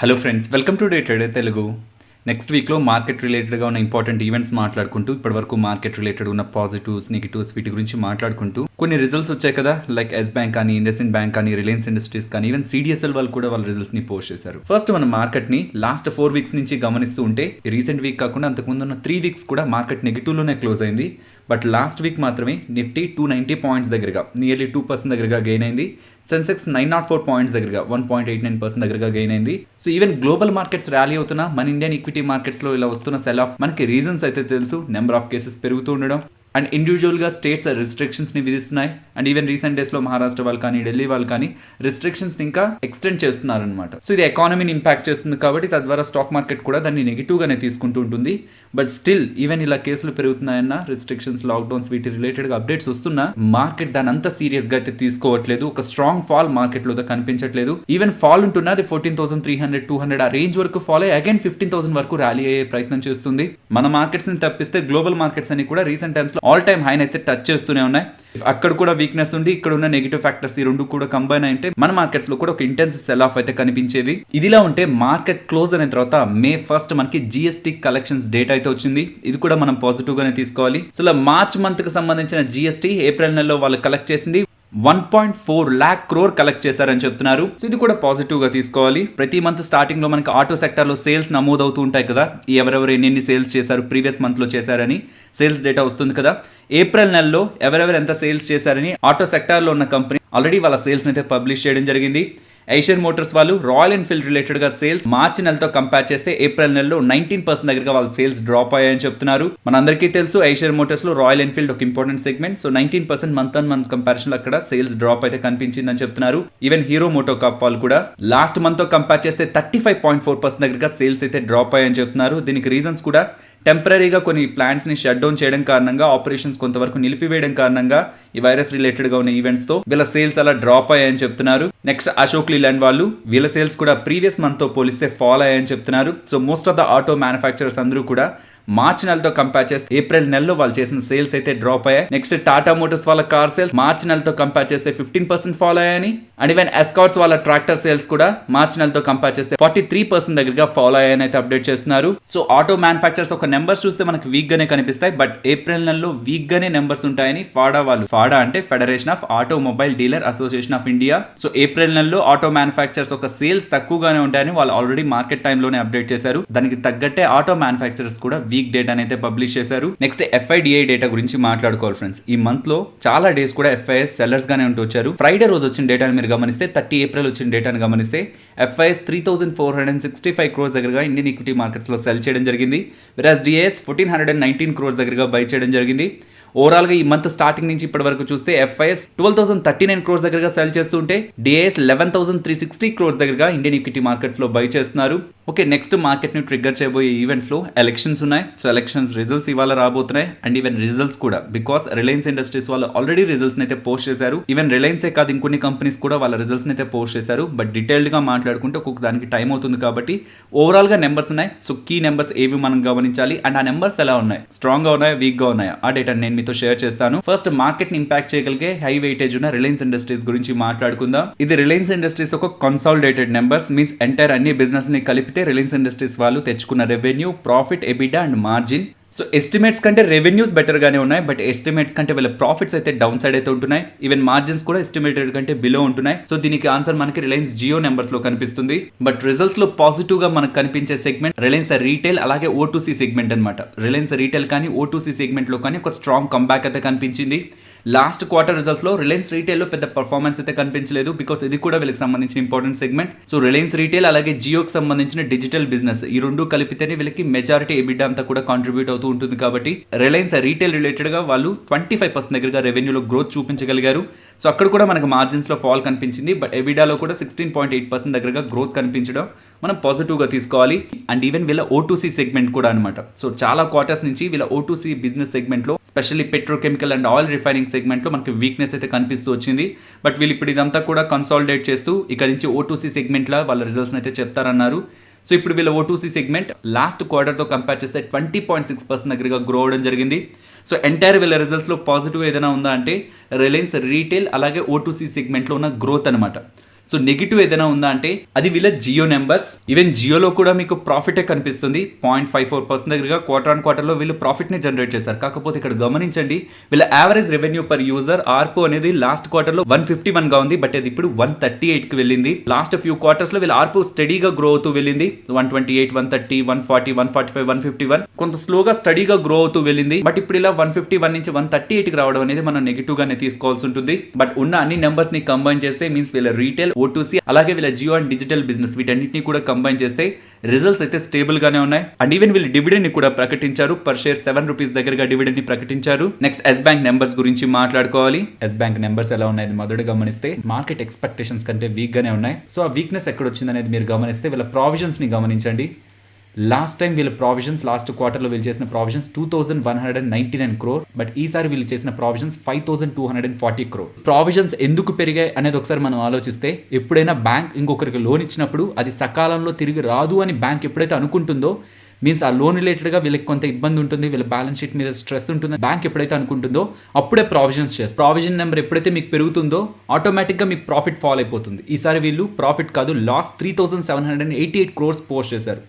Hello friends, welcome to day trader Telugu. Next వీక్లో market రిలేటెడ్గా ఉన్న ఇంపార్టెంట్ ఈవెంట్స్ మాట్లాడుకుంటూ ఇప్పటివరకు మార్కెట్ రిలేటెడ్ ఉన్న పాజిటివ్స్ నెగిటివ్స్ వీటి గురించి మాట్లాడుకుంటూ కొన్ని రిజల్ట్స్ వచ్చాయి కదా, లైక్ ఎస్ బ్యాంక్ కానీ, ఇండస్ఇండ్ బ్యాంక్ కానీ, రిలయన్స్ ఇండస్ట్రీస్ కానీ, ఈవెన్ సిడిఎస్ఎల్ వాళ్ళు కూడా వాళ్ళ రిజల్ట్స్ని పోస్ట్ చేశారు. ఫస్ట్ మన మార్కెట్ని లాస్ట్ 4 వీక్స్ నుంచి గమనిస్తూ ఉంటే రీసెంట్ వీక్ కాకుండా అంతకుముందు ఉన్న 3 వీక్స్ కూడా మార్కెట్ నెగిటివ్లోనే క్లోజ్ అయింది. బట్ లాస్ట్ వీక్ మాత్రమే నిఫ్టీ 290 పాయింట్స్ దగ్గరగా నియర్లీ 2% దగ్గరగా గెయిన్ అయింది. సెన్సెక్స్ 904 పాయింట్స్ దగ్గరగా 1.89% దగ్గరగా గెయిన్ అయింది. So even global markets rally అవుతున్నా మన ఇండియన్ ఈక్విటీ మార్కెట్స్లో ఇలా వస్తున్న సెల్ ఆఫ్ మనకి రీజన్స్ అయితే తెలుసు. నెంబర్ ఆఫ్ కేసెస్ పెరుగుతూ ఉండడం అండ్ ఇండివిజువల్గా స్టేట్స్ రిస్ట్రిక్షన్స్ని విధిస్తున్నాయి. అండ్ ఈవెన్ రీసెంట్ డేస్లో మహారాష్ట్ర వాళ్ళు కానీ, ఢిల్లీ వాళ్ళు కానీ రిస్ట్రిక్షన్స్ని ఇంకా ఎక్స్టెండ్ చేస్తున్నారనమాట. సో ఇది ఎకానమీని ఇంపాక్ట్ చేస్తుంది కాబట్టి తద్వారా స్టాక్ మార్కెట్ కూడా దాన్ని నెగిటివ్గానే తీసుకుంటూ ఉంటుంది. బట్ స్టిల్ ఈవెన్ ఇలా కేసులు పెరుగుతున్నాయన్న, రిస్ట్రిక్షన్స్, లాక్డౌన్స్ వీటి రిలేటెడ్గా అప్డేట్స్ వస్తున్నా మార్కెట్ దాని అంత సీరియస్గా అయితే తీసుకోవట్లేదు. ఒక స్ట్రాంగ్ ఫాల్ మార్కెట్లో కనిపించట్లేదు. ఈవెన్ ఫాల్ ఉంటున్నా అది 14,300, 200 ఆ రేంజ్ వరకు ఫాల్ అయ్యి అగైన్ 15,000 వరకు ర్యాలీ అయ్యే ప్రయత్నం చేస్తుంది. మన మార్కెట్స్ ని తప్పిస్తే గ్లోబల్ మార్కెట్స్ అని కూడా రీసెంట్ టైమ్స్ లో ఆల్ టైమ్ హైన్ అయితే టచ్ చేస్తూనే ఉన్నాయి. అక్కడ కూడా వీక్నెస్ ఉంది, ఇక్కడ ఉన్న నెగిటివ్ ఫ్యాక్టర్స్ ఈ రెండు కూడా కంబైన్ అయితే మన మార్కెట్స్ లో కూడా ఒక ఇంటెన్స్ సెల్ ఆఫ్ అయితే కనిపించేది. ఇదిలా ఉంటే మార్కెట్ క్లోజ్ అయిన తర్వాత May 1st మనకి జిఎస్టీ కలెక్షన్స్ డేటా అయితే వచ్చింది. ఇది కూడా మనం పాజిటివ్ గానే తీసుకోవాలి. సో మార్చ్ మంత్ కి సంబంధించిన జిఎస్టీ ఏప్రిల్ నెలలో వాళ్ళు కలెక్ట్ చేసింది 1.4 lakh crore కలెక్ట్ చేశారని చెప్తున్నారు. సో ఇది కూడా పాజిటివ్ గా తీసుకోవాలి. ప్రతి మంత్ స్టార్టింగ్ లో మనకి ఆటో సెక్టర్ లో సేల్స్ నమోదవుతూ ఉంటాయి కదా, ఎవరెవరు ఎన్ని సేల్స్ చేశారు ప్రీవియస్ మంత్ లో చేశారని సేల్స్ డేటా వస్తుంది కదా. ఏప్రిల్ నెలలో ఎవరెవరు ఎంత సేల్స్ చేశారని ఆటో సెక్టార్ లో ఉన్న కంపెనీ ఆల్రెడీ వాళ్ళ సేల్స్ అయితే పబ్లిష్ చేయడం జరిగింది. ఏషియన్ మోటార్స్ వాళ్ళు రాయల్ ఎన్ఫీల్డ్ రిలేటెడ్ గా సేల్స్ మార్చి నెలతో కంపేర్ చేస్తే ఏప్రిల్ నెలలో 19% దగ్గరగా వాళ్ళ సేల్స్ డ్రాప్ అయ్యాయని చెప్తున్నారు. మనందరికీ తెలుసు ఏషియన్ మోటార్స్ లో రాయల్ ఎన్ఫీల్డ్ ఒక important segment. So 19% month on month comparison లో అక్కడ సేల్స్ డ్రాప్ అయితే కనిపించిందని చెప్తున్నారు. ఈవెన్ హీరో మోటో కాప్ వాళ్ళు కూడా లాస్ట్ మంత్ తో కంపేర్ చేస్తే 35.4% దగ్గరగా సేల్స్ అయితే డ్రాప్ అయ్యాయని చెప్తున్నారు. దీనికి రీజన్స్ కూడా టెంపరీగా కొన్ని ప్లాంట్స్ ని షట్ డౌన్ చేయడం కారణంగా, ఆపరేషన్స్ కొంతవరకు నిలిపివేయడం కారణంగా, ఈ వైరస్ రిలేటెడ్ గా ఉన్న ఈవెంట్స్ తో వీళ్ళ సేల్స్ అలా డ్రాప్ అయ్యాయని చెప్తున్నారు. నెక్స్ట్ అశోక్ లీలాండ్ వాళ్ళు వీళ్ళ సేల్స్ కూడా ప్రీవియస్ మంత్ తో పోలిస్తే ఫాల్ అయ్యాయని చెప్తున్నారు. So most of the auto manufacturers అందరూ కూడా మార్చి నెలతో కంపేర్ చేస్తే ఏప్రిల్ నెలలో వాళ్ళు చేసిన సేల్స్ అయితే డ్రాప్ అయ్యాయి. నెక్స్ట్ టాటా మోటార్స్ వాళ్ళ కార్ సేల్స్ మార్చి నెలతో కంపేర్ చేస్తే 15% ఫాల్ అయ్యాయని, అండ్ ఈవెన్ ఎస్కార్ట్స్ వాళ్ళ ట్రాక్టర్ సేల్స్ కూడా మార్చి నెలతో కంపేర్ చేస్తే 43% దగ్గరగా ఫాల్ అయ్యాయని అయితే అప్డేట్ చేస్తున్నారు. సో ఆటో మ్యానుఫ్యాక్చరర్స్ ఒక నెంబర్స్ చూస్తే మనకి వీక్ గానే కనిపిస్తాయి, బట్ ఏప్రిల్ నెలలో వీక్ గానే నెంబర్స్ ఉంటాయని ఫాడా వాళ్ళు, ఫాడా అంటే federation of automobile dealer association of India, so April నెలలో ఆటో మ్యానుఫ్యాక్చరర్స్ ఒక సేల్స్ తక్కువగానే ఉంటాయని వాళ్ళు ఆల్రెడీ మార్కెట్ టైంలోనే అప్డేట్ చేశారు. దానికి తగ్గట్టే ఆటో మ్యానుఫ్యాక్చరర్స్ కూడా వీక్ డేటా అయితే పబ్లిష్ చేశారు. నెక్స్ట్ FIDI డేటా గురించి మాట్లాడుకోవాలి ఫ్రెండ్స్. ఈ మంత్ లో చాలా డేస్ కూడా FIS సెల్లర్స్ గానే ఉంటూ వచ్చారు. ఫ్రైడే రోజు వచ్చిన డేటాను మీరు గమనిస్తే, 30 ఏప్రిల్ వచ్చిన డేటాను గమనిస్తే FIS 3,465 crores దగ్గరగా ఇండియన్ ఈక్విటీ మార్కెట్స్ లో సెల్ చేయడం జరిగింది. వెరాస్ DIS 1,419 crores దగ్గరగా బై చేయడం జరిగింది. ఓవరాల్ గా ఈ మంత్ స్టార్టింగ్ నుంచి ఇప్పటి వరకు చూస్తే FIS 12,039 crores దగ్గరగా సెల్ చేస్తుంటే DIS 11,360 crores దగ్గరగా ఇండియన్ ఈక్విటీ మార్కెట్స్ లో బై చేస్తున్నారు. ఓకే, నెక్స్ట్ మార్కెట్ ని ట్రిగ్గర్ చేయబోయే ఈవెంట్స్ లో ఎలక్షన్స్ ఉన్నాయి. సో ఎలక్షన్స్ రిజల్ట్స్ ఇవాళ రాబోతున్నాయి. అండ్ ఈవెన్ రిజల్ట్స్ కూడా బికాస్ రిలయన్స్ ఇండస్ట్రీస్ వాళ్ళు ఆల్రెడీ రిజల్ట్స్ అయితే పోస్ట్ చేశారు. ఈవెన్ రిలయన్సే కాదు, ఇంకొన్ని కంపెనీస్ కూడా వాళ్ళ రిజల్ట్స్ అయితే పోస్ట్ చేశారు. బట్ డీటెయిల్డ్ గా మాట్లాడుకుంటే ఒక్కొక్క దానికి టైం అవుతుంది కాబట్టి ఓవరాల్ గా నెంబర్స్ ఉన్నాయి. సో కీ నెంబర్స్ ఏవి మనం గమనించాలి, అండ్ ఆ నెంబర్స్ ఎలా ఉన్నాయి, స్ట్రాంగ్ గా ఉన్నాయా, వీక్ గా ఉన్నాయా, ఆ డేటా నేను మీతో షేర్ చేస్తాను. ఫస్ట్ మార్కెట్ ని ఇంపాక్ట్ చేయగలిగే హై వెయిటేజ్ ఉన్న రిలయన్స్ ఇండస్ట్రీస్ గురించి మాట్లాడుకుందాం. ఇది రిలయన్స్ ఇండస్ట్రీస్ ఒక కన్సాలిడేటెడ్ నెంబర్స్, మీన్స్ ఎంటైర్ అన్ని బిజినెస్ ని కలిపితే రిలయన్స్ ఇండస్ట్రీస్ వాళ్ళు తెచ్చుకున్న revenue, profit, EBITDA and margin. So estimates కంటే రెవెన్యూస్ బెటర్ గానే ఉన్నాయి, బట్ ఎస్టిమేట్స్ కంటే వీళ్ళ ప్రాఫిట్స్ అయితే డౌన్ సైడ్ అయితే ఉంటున్నాయి. ఈవెన్ మార్జిన్స్ కూడా ఎస్టిమేటెడ్ కంటే బిలో ఉంటున్నాయి. సో దీనికి ఆన్సర్ మనకి రిలయన్స్ జియో నెంబర్స్ లో కనిపిస్తుంది. బట్ రిజల్ట్స్ లో పాజిటివ్ గా మనకు కనిపించే సెగ్మెంట్ రిలయన్స్ రీటైల్ అలాగే O2C సెగ్మెంట్ అనమాట. రిలయన్స్ రీటైల్ కానీ O2C సెగ్మెంట్ లో కానీ ఒక స్ట్రాంగ్ కంబ్యాక్ అయితే కనిపించింది. లాస్ట్ క్వార్టర్ రిజల్ట్స్ లో రిలయన్స్ రీటైల్ లో పెద్ద పర్ఫార్మెన్స్ అయితే కనిపించలేదు, బికాస్ ఇది కూడా వీళ్ళకి సంబంధించిన important segment. So Reliance retail అలాగే జియోకి సంబంధించిన డిజిటల్ బిజినెస్ ఈ రెండు కలిపితేనే వీళ్ళకి మెజారిటీ ఎబిటా అంతా కూడా కాంట్రిబ్యూట్ అవుతూ ఉంటుంది. కాబట్టి రిలయన్స్ రీటైల్ రిలేటెడ్ గా వాళ్ళు 25% దగ్గరగా రెవెన్యూలో గ్రోత్ చూపించగలిగారు. సో అక్కడ కూడా మనకు మార్జిన్స్ లో ఫాల్ కనిపించింది, బట్ ఎబిడాలో కూడా 16.8% దగ్గరగా గ్రోత్ కనిపించడం మనం పాజిటివ్ గా తీసుకోవాలి. అండ్ ఈవెన్ వీళ్ళ O2C సెగ్మెంట్ కూడా అనమాట. సో చాలా క్వార్టర్స్ నుంచి వీళ్ళ O2C బిజినెస్ సెగ్మెంట్ లో, specially petrochemical and oil refining segment లో మనకి వీక్నెస్ అయితే కనిపిస్తూ వచ్చింది. బట్ వీళ్ళు ఇప్పుడు ఇదంతా కూడా కన్సాలిడేట్ చేస్తూ ఇక్కడ నుంచి O2C సెగ్మెంట్ లా వాళ్ళ రిజల్ట్స్ అయితే చెప్తారన్నారు. సో ఇప్పుడు వీళ్ళ O2C సెగ్మెంట్ లాస్ట్ క్వార్టర్ తో కంపేర్ చేస్తే 20.6% దగ్గరగా గ్రో అవడం జరిగింది. సో ఎంటైర్ వీళ్ళ రిజల్ట్స్ లో పాజిటివ్ ఏదైనా ఉందా అంటే రిలయన్స్ రీటైల్ అలాగే O2C సెగ్మెంట్ లో ఉన్న గ్రోత్ అనమాట. సో నెగిటివ్ ఏదైనా ఉందా అంటే అది వీళ్ళ జియో నెంబర్స్. ఈవెన్ జియోలో కూడా మీకు ప్రాఫిటే కనిపిస్తుంది. 0.54% దగ్గరగా క్వార్టర్ ఆన్ క్వార్టర్లో వీళ్ళు ప్రాఫిట్ని జనరేట్ చేశారు. కాకపోతే ఇక్కడ గమనించండి, వీళ్ళ యావరేజ్ రెవెన్యూ పర్ యూజర్ ఆర్పు అనేది లాస్ట్ క్వార్టర్లో 151 గా ఉంది, బట్ అది ఇప్పుడు 138 కి వెళ్ళింది. లాస్ట్ ఫ్యూ క్వార్టర్స్ లో వీళ్ళ ఆర్పు స్టడీగా గ్రో అవుతూ వెళ్ళింది. 128, 130, 140, 145, 151 కొంత స్లోగా స్టడీగా గ్రో అవుతూ వెళ్ళింది. బట్ ఇప్పుడు ఇలా 151 నుంచి 138 కి రావడం అనేది మనం నెగిటివ్ గానే తీసుకోవాల్సి ఉంటుంది. బట్ ఉన్న అన్ని నెంబర్స్ ని కంబైన్ చేస్తే మీన్స్ వీళ్ళ రీటైల్, O2C అలాగే వీళ్ళ జియో అండ్ డిజిటల్ బిజినెస్ వీటన్నిటిని కూడా కంబైన్ చేస్తే రిజల్ట్స్ అయితే స్టేబుల్ గానే ఉన్నాయి. అండ్ ఈవెన్ వీళ్ళు డివిడెండ్ ని కూడా ప్రకటించారు. పర్ షేర్ 7 రూపీస్ దగ్గరగా డివిడెండ్ ని ప్రకటించారు. నెక్స్ట్ ఎస్ బ్యాంక్ నెంబర్స్ గురించి మాట్లాడుకోవాలి. ఎస్ బ్యాంక్ నెంబర్స్ ఎలా ఉన్నాయి మొదట గమనిస్తే మార్కెట్ ఎక్స్పెక్టేషన్స్ కంటే వీక్ గానే ఉన్నాయి. సో ఆ వీక్నెస్ ఎక్కడ వచ్చింది అనేది మీరు గమనిస్తే వీళ్ళ ప్రావిజన్స్ ని గమనించండి. లాస్ట్ టైం వీళ్ళ ప్రావిజన్స్ లాస్ట్ క్వార్టర్లో వీళ్ళు చేసిన ప్రావిజన్స్ 2199 crore, బట్ ఈసారి వీళ్ళు చేసిన ప్రావిజన్స్ 5240 crore. ప్రావిజన్స్ ఎందుకు పెరిగాయి అనేది ఒకసారి మనం ఆలోచిస్తే, ఎప్పుడైనా బ్యాంక్ ఇంకొకరికి లోన్ ఇచ్చినప్పుడు అది సకాలంలో తిరిగి రాదు అని బ్యాంక్ ఎప్పుడైతే అనుకుంటుందో, మీన్స్ ఆ లోన్ రిలేటెడ్గా వీళ్ళకి కొంత ఇబ్బంది ఉంటుంది, వీళ్ళ బ్యాలెన్స్ షీట్ మీద స్ట్రెస్ ఉంటుంది, బ్యాంక్ ఎప్పుడైతే అనుకుంటుందో అప్పుడే ప్రావిజన్స్ చేస్తారు. ప్రావిజన్ నెంబర్ ఎప్పుడైతే మీకు పెరుగుతుందో ఆటోమేటిక్గా మీకు ప్రాఫిట్ ఫాల్ అయిపోతుంది. ఈసారి వీళ్ళు ప్రాఫిట్ కాదు, లాస్ 3788 crores పోస్ట్ చేశారు.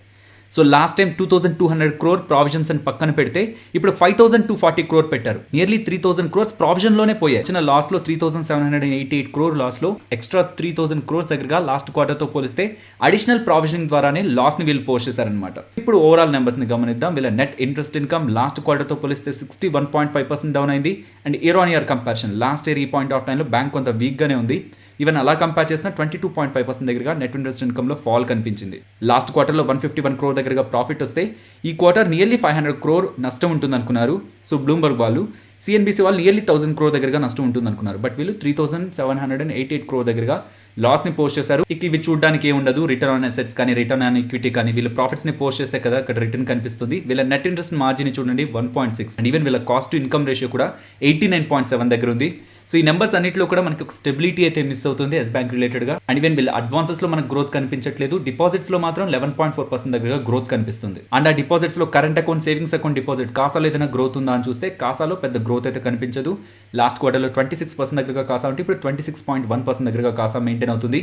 So last time 2200 crore provisions అని పక్కన పెడితే ఇప్పుడు 5240 crore పెట్టారు. నియర్లీ 3000 crores ప్రావిజన్ లోనే పోయాయి. చిన్న లాస్ లో 3788 crore లాస్ లో ఎక్స్ట్రా 3000 crores దగ్గరగా లాస్ట్ క్వార్టర్ తో పోలిస్తే అడిషనల్ ప్రావిజనింగ్ ద్వారానే లాస్ ని వీళ్ళు పోస్ట్ చేశారనమాట. ఇప్పుడు ఓవరాల్ నెంబర్స్ ని గమనిద్దాం. వీళ్ళ net interest income last quarter తో పోలిస్తే 61.5% డౌన్ అయింది. And year on year comparison last year ఈ పాయింట్ ఆఫ్ టైమ్ లో బ్యాంక్ కొంత వీక్ గానే ఉంది. ఈవెన్ అలా కంపేర్ చేసిన 22.5% దగ్గరగా నెట్ ఇంట్రెస్ట్ ఇన్కమ్ లో ఫాల్ కనిపించింది. లాస్ట్ క్వార్టర్ లో 151 crore దగ్గరగా ప్రాఫిట్ వస్తే ఈ క్వార్టర్ నియర్లీ 500 crore నష్టం ఉంటుంది అనుకున్నారు. సో బ్లూంబర్గ్ వాళ్ళు, సిఎన్బిసి వాళ్ళు నియర్లీ 1000 crore దగ్గరగా నష్టం ఉంటుంది అనుకున్నారు. బట్ వీళ్ళు 3788 crore దగ్గరగా లాస్ ని పోస్ట్ చేశారు. ఇవి చూడడానికి ఏముండదు, రిటర్న్ ఆన్ అసెట్స్ కానీ రిటర్న్ ఆన్ ఈక్విటీ కానీ వీళ్ళ ప్రాఫిట్స్ ని పోస్ట్ చేస్తే కదా అక్కడ రిటర్న్ కనిపిస్తుంది. వీళ్ళ నెట్ ఇంట్రెస్ట్ మార్జిన్ చూడండి 1.6, అండ్ ఈవెన్ వీళ్ళ కాస్ట్ టు ఇన్కమ్ రేషియో కూడా 89.7 దగ్గర ఉంది. సో ఈ నెంబర్స్ అన్నింటిలో కూడా మనకి ఒక స్టెబిలిటీ అయితే మిస్ అవుతుంది ఎస్ బ్యాంక్ రిలేటెడ్ గా. అండ్ ఈవెన్ వీళ్ళ అడ్వాన్సెస్ లో మనకు గ్రోత్ కనిపించట్లేదు. డిపాజిట్స్ లో మాత్రం 11.4% దగ్గరగా గ్రోత్ కనిపిస్తుంది. అండ్ ఆ డిపాజిట్స్ లో current account, savings account, deposit కాసాలో ఏదైనా గ్రోత్ ఉందా అని చూస్తే కాసాలో పెద్ద గ్రోత్ అయితే కనిపించదు. లాస్ట్ క్వార్టర్లో 26% దగ్గరగా కాసా ఉంటే ఇప్పుడు 26.1% దగ్గరగా కాసా మెయింటైన్ అవుతుంది.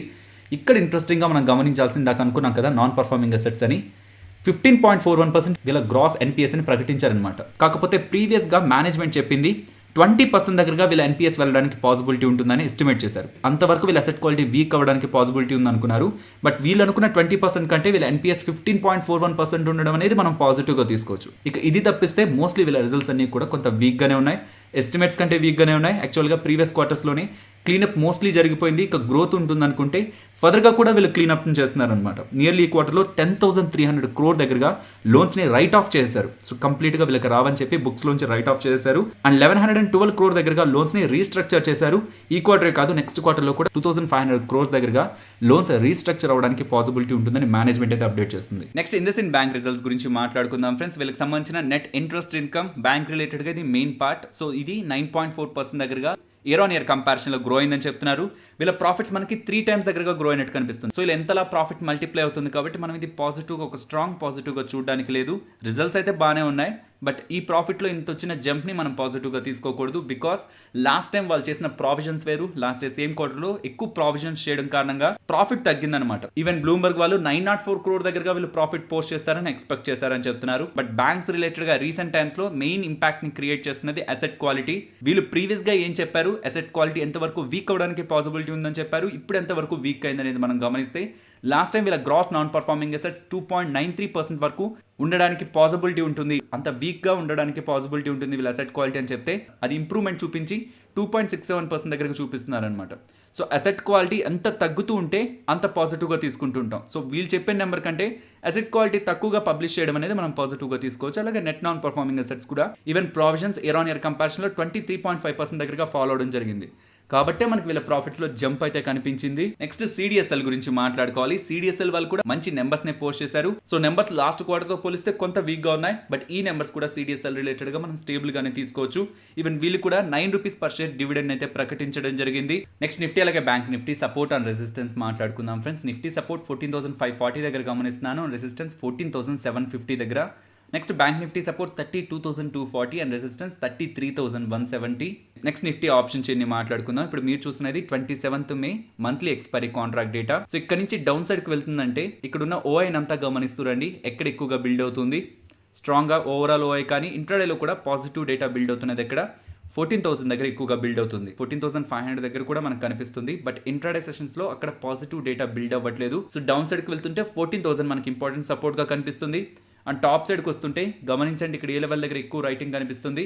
ఇక్కడ ఇంట్రెస్టింగ్గా మనం గమనించాల్సింది దాకా అనుకున్నాం కదా నాన్ పర్ఫార్మింగ్ అసెట్స్ అని 15.41% వీళ్ళ గ్రాస్ ఎన్పిఎస్ అని ప్రకటించారనమాట. కాకపోతే ప్రీవియస్గా మేనేజ్మెంట్ చెప్పింది 20% దగ్గరగా వీళ్ళ ఎన్పిఎస్ వెళ్ళడానికి పాసిబిలిటీ ఉంటుందని ఎస్టిమేట్ చేశారు. అంతవరకు వీళ్ళ అసెట్ క్వాలిటీ వీక్ అవ్వడానికి పాసిబిలిటీ ఉంది అనుకున్నారు. బట్ వీళ్ళు అనుకున్న 20% కంటే వీళ్ళ ఎన్పిఎస్ 15.41% ఉండడం అనేది మనం పాజిటివ్గా తీసుకోవచ్చు. ఇక ఇది తప్పిస్తే మోస్ట్లీ వీళ్ళ రిజల్ట్స్ అన్ని కూడా కొంత వీక్గానే ఉన్నాయి. ఎస్టిమేట్స్ కంటే వీక్గానే ఉన్నాయి. యాక్చువల్గా ప్రీవియస్ క్వార్టర్స్లోనే క్లీనప్ మోస్ట్లీ జరిగిపోయింది. ఇక గ్రోత్ ఉంటుంది అనుకుంటే ఫర్దర్గా కూడా వీళ్ళు క్లీనప్ చేస్తున్నారనమాట. నియర్లీ ఈ క్వార్టర్లో 10,300 crore దగ్గరగా లోన్స్ని రైట్ ఆఫ్ చేశారు. సో కంప్లీట్గా వీళ్ళకి రావని చెప్పి బుక్స్లోంచి రైట్ ఆఫ్ చేశారు. అండ్ 1112 crore దగ్గరగా లోన్స్ని రీస్ట్రక్చర్ చేశారు. ఈ క్వార్టరే కాదు నెక్స్ట్ క్వార్టర్లో కూడా 2,500 crores దగ్గరగా లోన్స్ రీస్ట్రక్చర్ అవ్వడానికి పాసిబిలిటీ ఉంటుందని మేనేజ్మెంట్ అయితే అప్డేట్ చేస్తుంది. నెక్స్ట్ ఇండస్ ఇండ్ బ్యాంక్ రిజల్ట్స్ గురించి మాట్లాడుకుందాం ఫ్రెండ్స్. వీళ్ళకి సంబంధించిన నెట్ ఇంట్రెస్ట్ ఇన్కమ్ బ్యాంక్ రిలేటెడ్గా ఇది మెయిన్ పార్ట్. సో ఇది 9.4% దగ్గరగా ఇయర్ ఆన్ ఇయర్ కంపారిజన్లో గ్రో అయిందని చెప్తున్నారు. వీళ్ళ ప్రాఫిట్స్ మనకి 3 times దగ్గరగా గ్రో అయినట్టు కనిపిస్తుంది. సో ఇలా ఎంతలా ప్రాఫిట్ మల్టిప్లై అవుతుంది కాబట్టి మనం ఇది పాజిటివ్గా, ఒక స్ట్రాంగ్ పాజిటివ్గా చూడడానికి లేదు. రిజల్ట్స్ అయితే బాగానే ఉన్నాయి. బట్ ఈ ప్రాఫిట్లో ఇంత వచ్చిన జంప్ని మనం పాజిటివ్గా తీసుకోకూడదు. బికాస్ లాస్ట్ టైం వాళ్ళు చేసిన ప్రావిజన్స్ వేరు. లాస్ట్ ఇయర్ సేమ్ క్వార్టర్లో ఎక్కువ ప్రావిజన్స్ చేయడం కారణంగా ప్రాఫిట్ తగ్గిందనమాట. ఈవెన్ బ్లూంబర్గ్ వాళ్ళు 904 crore దగ్గరగా వీళ్ళు ప్రాఫిట్ పోస్ట్ చేస్తారని ఎక్స్పెక్ట్ చేస్తారని చెప్తున్నారు. బట్ బ్యాంక్స్ రిలేటెడ్గా రీసెంట్ టైమ్స్లో మెయిన్ ఇంపాక్ట్ని క్రియేట్ చేస్తున్నది అసెట్ క్వాలిటీ. వీళ్ళు ప్రీవియస్గా ఏం చెప్పారు, అసెట్ క్వాలిటీ ఎంతవరకు వీక్ అవ్వడానికి పాసిబిలిటీ ఉందని చెప్పారు. ఇప్పుడు ఎంతవరకు వీక్ అయిందనేది మనం గమనిస్తే లాస్ట్ టైం వీళ్ళ గ్రాస్ నాన్ పర్ఫార్మింగ్ అసెట్స్ 2.93% వరకు ఉండడానికి పాసిబిలిటీ ఉంటుంది. అంత వీక్గా ఉండడానికి పాసిబిలిటీ ఉంటుంది వీళ్ళ అసెట్ క్వాలిటీ అని చెప్తే అది ఇంప్రూవ్మెంట్ చూపించి 2.67% దగ్గరకు చూపిస్తున్నారనమాట. సో అసెట్ క్వాలిటీ ఎంత తగ్గుతూ ఉంటే అంత పాజిటివ్గా తీసుకుంటుంటాం. సో వీళ్ళు చెప్పే నెంబర్ కంటే అసెట్ క్వాలిటీ తక్కువగా పబ్లిష్ చేయడం అనేది మనం పాజిటివ్గా తీసుకోవచ్చు. అలాగే నెట్ నాన్ పర్ఫార్మింగ్ అసెట్స్ కూడా even provisions year on year కంపారిజన్లో 23.5% దగ్గరగా ఫాలో అవడం జరిగింది. కాబట్టే మనకి వీళ్ళ ప్రాఫిట్స్లో జంప్ అయితే కనిపించింది. నెక్స్ట్ సిడిఎస్ఎల్ గురించి మాట్లాడుకోవాలి. సిడిఎస్ఎల్ వాళ్ళు కూడా మంచి నెంబర్స్ ని పోస్ట్ చేశారు. సో నెంబర్స్ లాస్ట్ క్వార్టర్ తో పోలిస్తే కొంత వీక్ గా ఉన్నాయి. బట్ ఈ నెంబర్స్ కూడా సిడిఎస్ఎల్ రిలేటెడ్ గా మనం స్టేబుల్ గానే తీసుకోవచ్చు. ఈవెన్ వీళ్ళు కూడా 9 rupees per share డివిడెండ్ అయితే ప్రకటించడం జరిగింది. నెక్స్ట్ నిఫ్టీ అలాగే bank Nifty support and resistance మాట్లాడుకుందాం ఫ్రెండ్స్. నిఫ్టీ సపోర్ట్ 14,540 దగ్గర గమనిస్తున్నాను. రెసిస్టెన్స్ 14,750 దగ్గర. Next bank Nifty support 32,240 and resistance 33,170. Next Nifty option chain ని మాట్లాడుకుందాం. ఇప్పుడు మీరు చూస్తున్నది 27th May monthly expiry contract data. So ఇక్కడ నుంచి డౌన్ సైడ్ కి వెళ్తుందంటే ఇక్కడున్న ఓఐ అంతా గమనిస్తురండి, ఎక్కడ ఎక్కువగా బిల్డ్ అవుతుంది. స్ట్రాంగ్గా ఓవరాల్ ఓఐ కానీ ఇంట్రాడేలో కూడా పాజిటివ్ డేటా బిల్డ్ అవుతున్నది. ఎక్కడ 14,000 దగ్గర ఎక్కువగా బిల్డ్ అవుతుంది. 14,500 దగ్గర కూడా మనకు కనిపిస్తుంది. బట్ ఇంట్రాడే సెషన్స్ లో అక్కడ పాజిటివ్ డేటా బిల్డ్ అవ్వట్లేదు. సో డౌన్ సైడ్ కి వెళ్తుంటే 14,000 మనకి ఇంపార్టెంట్ సపోర్ట్ గా కనిపిస్తుంది. అండ్ టాప్ సైడ్కి వస్తుంటే గమనించండి, ఇక్కడ ఏ లెవెల్ దగ్గర ఎక్కువ రైటింగ్ కనిపిస్తుంది,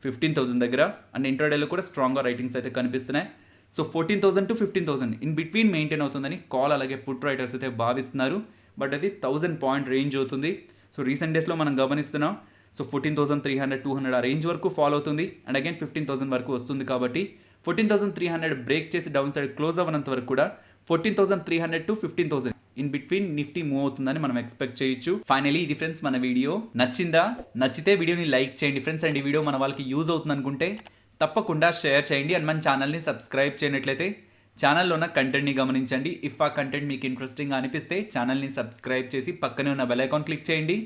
15,000 దగ్గర. అండ్ ఇంట్రాడేలో కూడా స్ట్రాంగ్గా రైటింగ్స్ అయితే కనిపిస్తున్నాయి. So 14,000 to 15,000 in between maintain అవుతుందని కాల్ అలాగే పుట్ రైటర్స్ అయితే భావిస్తున్నారు. బట్ అది 1000 పాయింట్ రేంజ్ అవుతుంది. సో రీసెంట్ డేస్లో మనం గమనిస్తున్నాం. సో 14,300, 200 ఆ రేంజ్ వరకు ఫాలో అవుతుంది. అండ్ అగైన్ 15,000 వరకు వస్తుంది. కాబట్టి 14,300 బ్రేక్ చేసి డౌన్ సైడ్ క్లోజ్ అవ్వనంత వరకు కూడా 14,300 to 15,000 in between Nifty move అవుతుందని మనం ఎక్స్పెక్ట్ చేయొచ్చు. ఫైనలీ ఇది ఫ్రెండ్స్ మన వీడియో. నచ్చితే వీడియోని లైక్ చేయండి ఫ్రెండ్స్. అండ్ ఈ వీడియో మన వాళ్ళకి యూజ్ అవుతుంది అనుకుంటే తప్పకుండా షేర్ చేయండి. అండ్ మన ఛానల్ని సబ్స్క్రైబ్ చేయనట్లయితే ఛానల్లో ఉన్న కంటెంట్ని గమనించండి. ఇఫ్ ఆ కంటెంట్ మీకు ఇంట్రెస్టింగ్ అనిపిస్తే ఛానల్ని సబ్స్క్రైబ్ చేసి పక్కనే ఉన్న బెల్ ఐకాన్ క్లిక్ చేయండి.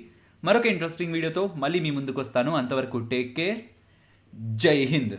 మరొక ఇంట్రెస్టింగ్ వీడియోతో మళ్ళీ మీ ముందుకు వస్తాను. అంతవరకు టేక్ కేర్. జై హింద్.